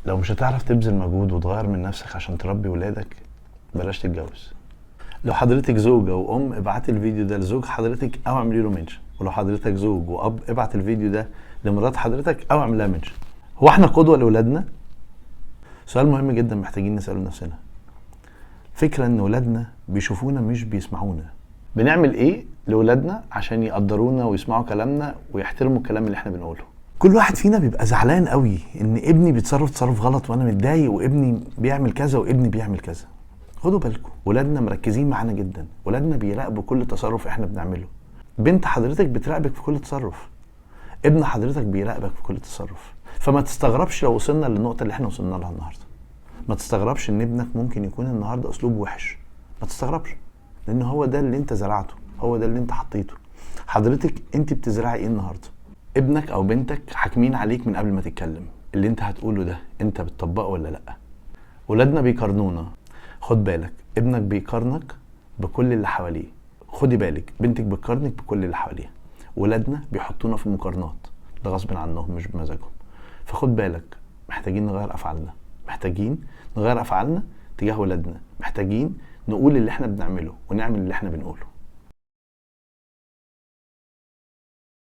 لو مش هتعرف تبذل مجهود وتغير من نفسك عشان تربي ولادك بلاش تتجوز. لو حضرتك زوجة وام ابعتي الفيديو ده لزوج حضرتك او اعملي له منشن، ولو حضرتك زوج واب ابعت الفيديو ده لمرات حضرتك او اعمل لها منشن. هو احنا قدوة لاولادنا؟ سؤال مهم جدا محتاجين نسأله نفسنا. فكرة ان ولادنا بيشوفونا مش بيسمعونا. بنعمل ايه لولادنا عشان يقدرونا ويسمعوا كلامنا ويحترموا الكلام اللي احنا بنقوله؟ كل واحد فينا بيبقى زعلان قوي ان ابني بيتصرف تصرف غلط وانا متضايق، وابني بيعمل كذا وابني بيعمل كذا. خدوا بالكم، ولادنا مركزين معانا جدا، ولادنا بيراقبوا كل تصرف احنا بنعمله. بنت حضرتك بتراقبك في كل تصرف، ابن حضرتك بيراقبك في كل تصرف. فما تستغربش لو وصلنا للنقطة اللي احنا وصلنا لها النهاردة. ما تستغربش ان ابنك ممكن يكون النهاردة اسلوب وحش، ما تستغربش، لان هو ده اللي انت زرعته، هو ده اللي انت حطيته. حضرتك انت بتزرعي ايه النهاردة؟ ابنك او بنتك حاكمين عليك من قبل ما تتكلم. اللي انت هتقوله ده انت بتطبقه ولا لا؟ ولادنا بيقارنونا. خد بالك، ابنك بيقارنك بكل اللي حواليه. خدي بالك، بنتك بتقارنك بكل اللي حواليها. ولادنا بيحطونا في مقارنات، ده غصب عنهم مش بمزاجهم. فخد بالك، محتاجين نغير افعالنا، محتاجين نغير افعالنا تجاه ولادنا، محتاجين نقول اللي احنا بنعمله ونعمل اللي احنا بنقوله.